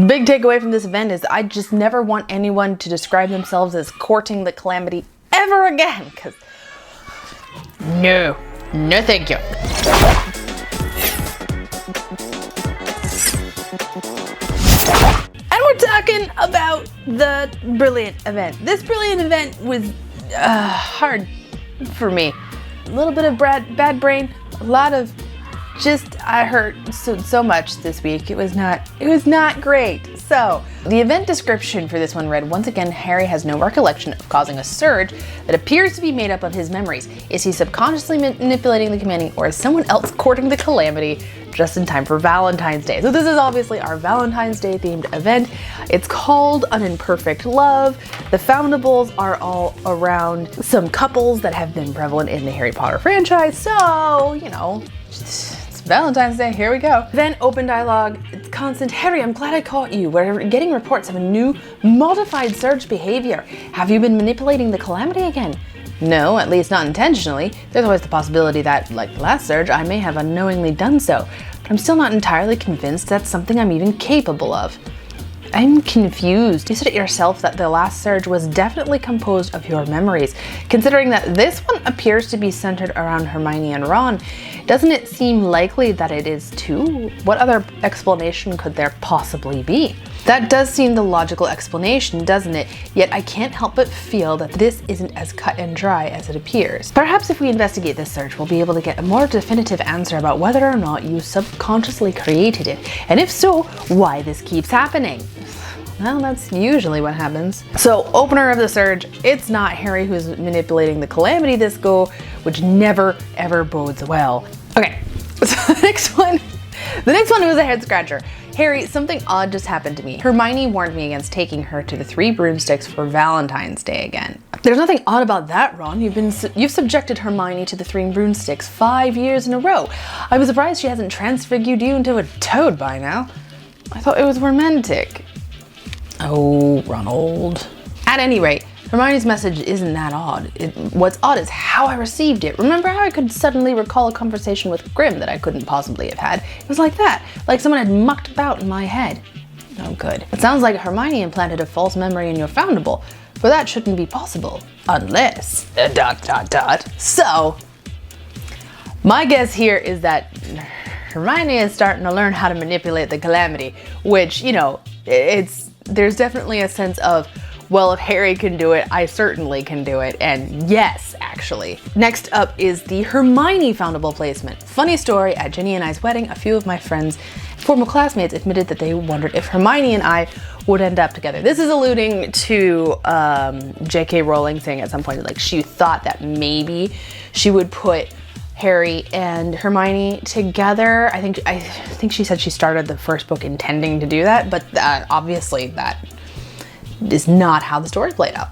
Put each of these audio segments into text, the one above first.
Big takeaway from this event is I just never want anyone to describe themselves as courting the calamity ever again, because no thank you. And we're talking about the brilliant event. This brilliant event was hard for me. A little bit of bad brain, a lot of I hurt so much this week. It was not great. So the event description for this one read, once again, Harry has no recollection of causing a surge that appears to be made up of his memories. Is he subconsciously manipulating the calamity, or is someone else courting the calamity just in time for Valentine's Day? So this is obviously our Valentine's Day themed event. It's called An Imperfect Love. The foundables are all around some couples that have been prevalent in the Harry Potter franchise. So, you know, it's Valentine's Day, here we go. Then open dialogue, it's constant. Harry, I'm glad I caught you. We're getting reports of a new modified surge behavior. Have you been manipulating the calamity again? No, at least not intentionally. There's always the possibility that, like the last surge, I may have unknowingly done so. But I'm still not entirely convinced that's something I'm even capable of. I'm confused. You said it yourself that the last surge was definitely composed of your memories. Considering that this one appears to be centered around Hermione and Ron, doesn't it seem likely that it is too? What other explanation could there possibly be? That does seem the logical explanation, doesn't it? Yet I can't help but feel that this isn't as cut and dry as it appears. Perhaps if we investigate this surge, we'll be able to get a more definitive answer about whether or not you subconsciously created it, and if so, why this keeps happening. Well, that's usually what happens. So, opener of the surge, it's not Harry who's manipulating the calamity this go, which never ever bodes well. Okay, so the next one was a head scratcher. Harry, something odd just happened to me. Hermione warned me against taking her to the Three Broomsticks for Valentine's Day again. There's nothing odd about that, Ron. You've subjected Hermione to the Three Broomsticks 5 years in a row. I was surprised she hasn't transfigured you into a toad by now. I thought it was romantic. Oh, Ronald. At any rate, Hermione's message isn't that odd. What's odd is how I received it. Remember how I could suddenly recall a conversation with Grim that I couldn't possibly have had? It was like that, like someone had mucked about in my head. Oh, good. It sounds like Hermione implanted a false memory in your foundable, but that shouldn't be possible, unless... ... So, my guess here is that Hermione is starting to learn how to manipulate the calamity, which, you know, there's definitely a sense of, well, if Harry can do it, I certainly can do it. And yes, actually. Next up is the Hermione foundable placement. Funny story, at Ginny and I's wedding, a few of my friends, former classmates, admitted that they wondered if Hermione and I would end up together. This is alluding to J.K. Rowling saying at some point, like, she thought that maybe she would put Harry and Hermione together. I think she said she started the first book intending to do that, but obviously that is not how the story played out.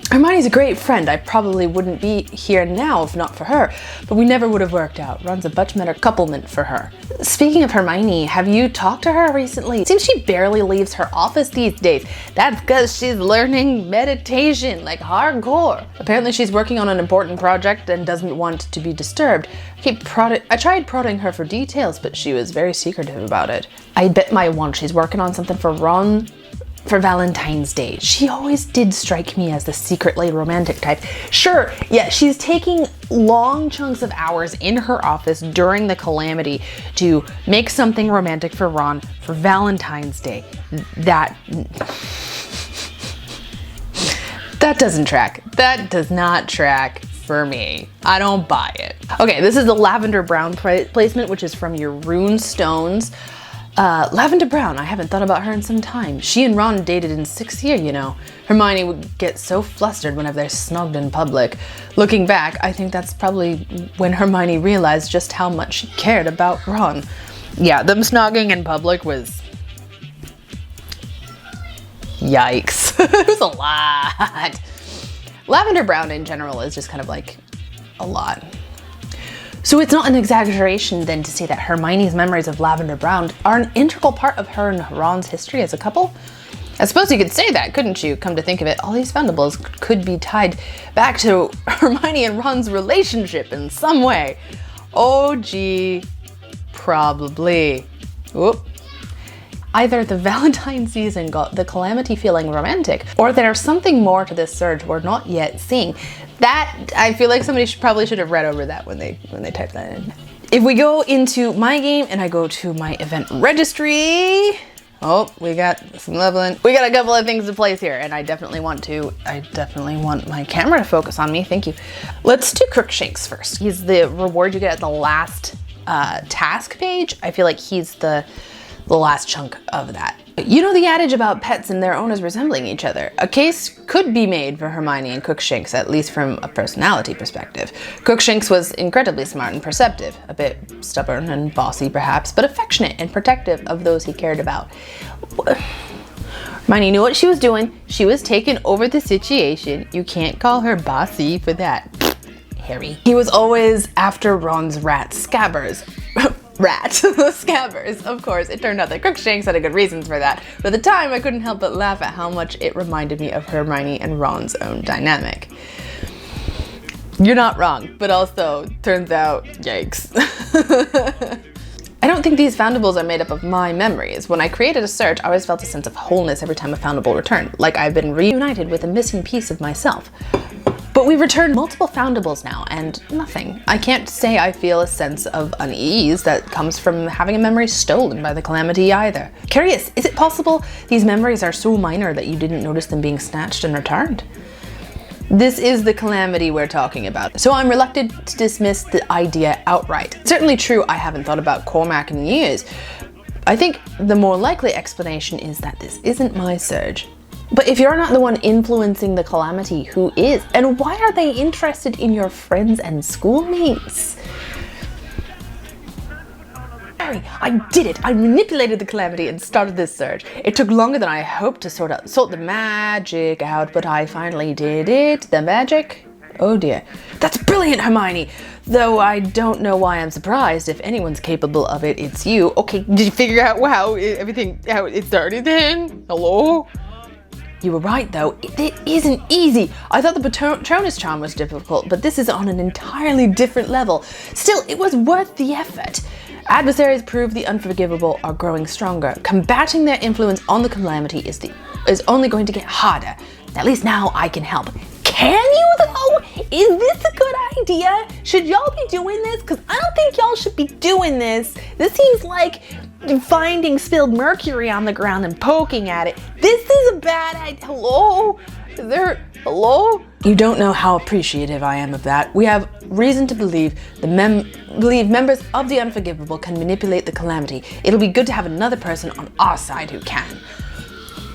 Hermione's a great friend. I probably wouldn't be here now if not for her, but we never would have worked out. Ron's a much better couplement for her. Speaking of Hermione, have you talked to her recently? It seems she barely leaves her office these days. That's because she's learning meditation, like hardcore. Apparently she's working on an important project and doesn't want to be disturbed. I tried prodding her for details, but she was very secretive about it. I bet my one she's working on something for Ron for Valentine's Day. She always did strike me as the secretly romantic type. Sure, yeah, she's taking long chunks of hours in her office during the calamity to make something romantic for Ron for Valentine's Day. That doesn't track. That does not track for me. I don't buy it. Okay, this is the Lavender Brown placement, which is from your rune stones. Lavender Brown, I haven't thought about her in some time. She and Ron dated in 6th year, you know. Hermione would get so flustered whenever they're snugged in public. Looking back, I think that's probably when Hermione realized just how much she cared about Ron. Yeah, them snogging in public was... yikes. It was a lot. Lavender Brown in general is just kind of like a lot. So it's not an exaggeration then to say that Hermione's memories of Lavender Brown are an integral part of her and Ron's history as a couple? I suppose you could say that, couldn't you? Come to think of it, all these foundables could be tied back to Hermione and Ron's relationship in some way. Oh gee, probably. Whoop. Either the Valentine season got the Calamity feeling romantic, or there's something more to this surge we're not yet seeing. That, I feel like somebody probably should have read over that when they typed that in. If we go into my game and I go to my event registry, oh, we got some leveling. We got a couple of things to place here, and I definitely want my camera to focus on me. Thank you. Let's do Crookshanks first. He's the reward you get at the last task page. I feel like he's the last chunk of that. You know the adage about pets and their owners resembling each other. A case could be made for Hermione and Crookshanks, at least from a personality perspective. Crookshanks was incredibly smart and perceptive, a bit stubborn and bossy perhaps, but affectionate and protective of those he cared about. Hermione knew what she was doing. She was taking over the situation. You can't call her bossy for that, Harry. He was always after Ron's rat Scabbers. Scabbers, of course. It turned out that Crookshanks had a good reasons for that, but at the time I couldn't help but laugh at how much it reminded me of Hermione and Ron's own dynamic. You're not wrong, but also, turns out, yikes. I don't think these foundables are made up of my memories. When I created a search, I always felt a sense of wholeness every time a foundable returned, like I've been reunited with a missing piece of myself. But we've returned multiple foundables now, and nothing. I can't say I feel a sense of unease that comes from having a memory stolen by the Calamity either. Curious, is it possible these memories are so minor that you didn't notice them being snatched and returned? This is the Calamity we're talking about, so I'm reluctant to dismiss the idea outright. It's certainly true I haven't thought about Cormac in years. I think the more likely explanation is that this isn't my surge. But if you're not the one influencing the Calamity, who is? And why are they interested in your friends and schoolmates? Harry, I did it! I manipulated the Calamity and started this surge. It took longer than I hoped to sort the magic out, but I finally did it. The magic? Oh dear. That's brilliant, Hermione! Though I don't know why I'm surprised. If anyone's capable of it, it's you. Okay, did you figure out how it started then? Hello? You were right though, it isn't easy. I thought the Patronus charm was difficult, but this is on an entirely different level. Still, it was worth the effort. Adversaries prove the unforgivable are growing stronger. Combating their influence on the Calamity is only going to get harder. At least now I can help. Can you though? Is this a good idea? Should y'all be doing this? Because I don't think y'all should be doing this. This seems like finding spilled mercury on the ground and poking at it. This is a bad idea. Hello? Hello? You don't know how appreciative I am of that. We have reason to believe members of the Unforgivable can manipulate the Calamity. It'll be good to have another person on our side who can.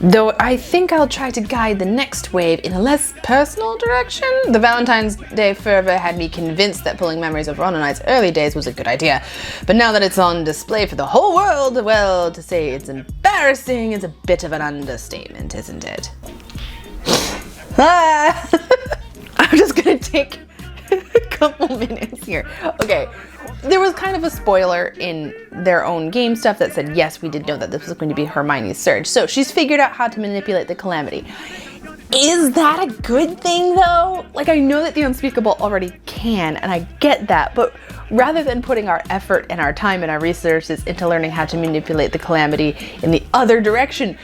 Though I think I'll try to guide the next wave in a less personal direction. The Valentine's Day fervor had me convinced that pulling memories of Ron and I's early days was a good idea. But now that it's on display for the whole world, well, to say it's embarrassing is a bit of an understatement, isn't it? I'm just gonna take a couple minutes here. Okay. There was kind of a spoiler in their own game stuff that said, yes, we did know that this was going to be Hermione's surge. So she's figured out how to manipulate the Calamity. Is that a good thing though? Like, I know that the Unspeakable already can, and I get that, but rather than putting our effort and our time and our resources into learning how to manipulate the Calamity in the other direction,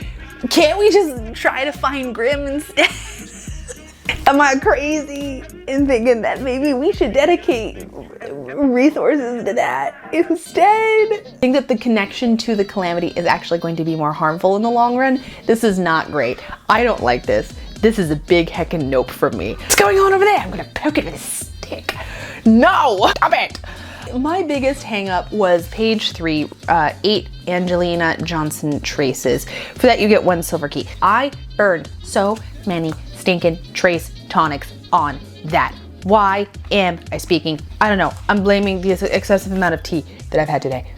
can't we just try to find Grimm instead? Am I crazy in thinking that maybe we should dedicate resources to that instead? I think that the connection to the Calamity is actually going to be more harmful in the long run. This is not great. I don't like this. This is a big heckin' nope from me. What's going on over there? I'm gonna poke it with a stick. No! Stop it! My biggest hang up was page 3, 8 Angelina Johnson traces. For that you get 1 silver key. I burned so many stinking trace tonics on that. Why am I speaking? I don't know. I'm blaming the excessive amount of tea that I've had today.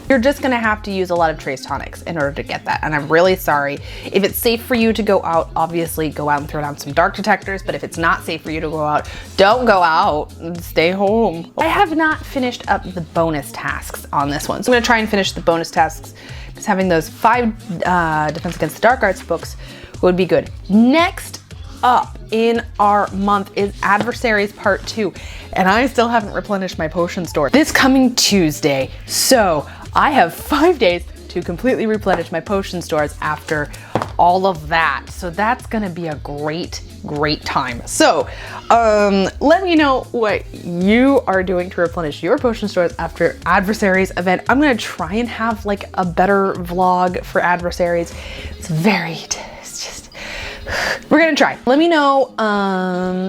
You're just gonna have to use a lot of trace tonics in order to get that, and I'm really sorry. If it's safe for you to go out, obviously go out and throw down some dark detectors, but if it's not safe for you to go out, don't go out, stay home. I have not finished up the bonus tasks on this one, so I'm gonna try and finish the bonus tasks, because having those 5 Defense Against the Dark Arts books would be good. Next up in our month is Adversaries Part 2, and I still haven't replenished my potion store this coming Tuesday, so I have 5 days to completely replenish my potion stores after all of that. So that's gonna be a great time. So let me know what you are doing to replenish your potion stores after Adversaries event. I'm gonna try and have like a better vlog for Adversaries. It's just, we're gonna try. Let me know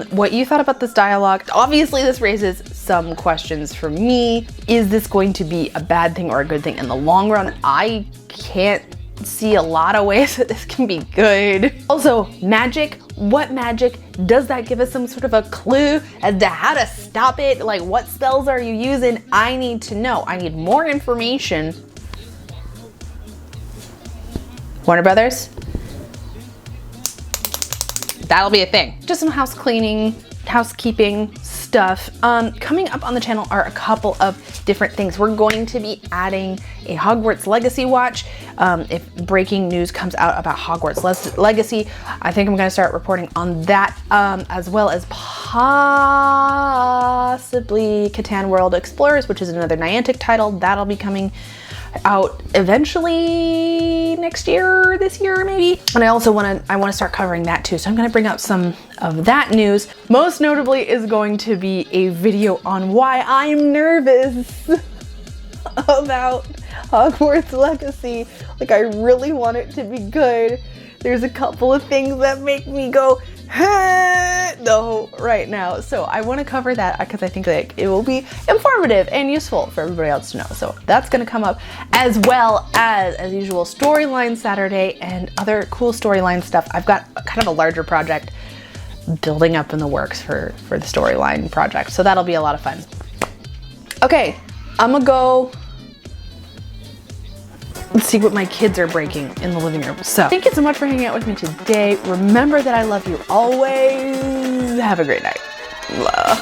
what you thought about this dialogue. Obviously this raises some questions for me. Is this going to be a bad thing or a good thing in the long run? I can't see a lot of ways that this can be good. Also, magic. What magic? Does that give us some sort of a clue as to how to stop it? Like, what spells are you using? I need to know. I need more information. Warner Brothers? That'll be a thing. Just some house cleaning, housekeeping stuff. Coming up on the channel are a couple of different things. We're going to be adding a Hogwarts Legacy watch. If breaking news comes out about Hogwarts Legacy, I think I'm gonna start reporting on that, as well as possibly Catan World Explorers, which is another Niantic title. That'll be coming out eventually next year, this year maybe. And I want to start covering that too. So I'm going to bring up some of that news. Most notably is going to be a video on why I'm nervous about Hogwarts Legacy. Like, I really want it to be good. There's a couple of things that make me go, though, right now. So I want to cover that because I think like it will be informative and useful for everybody else to know. So that's going to come up, as well as usual, Storyline Saturday and other cool storyline stuff. I've got kind of a larger project building up in the works for the Storyline project. So that'll be a lot of fun. Okay, I'm gonna go let's see what my kids are breaking in the living room. So thank you so much for hanging out with me today. Remember that I love you always. Have a great night. Blah.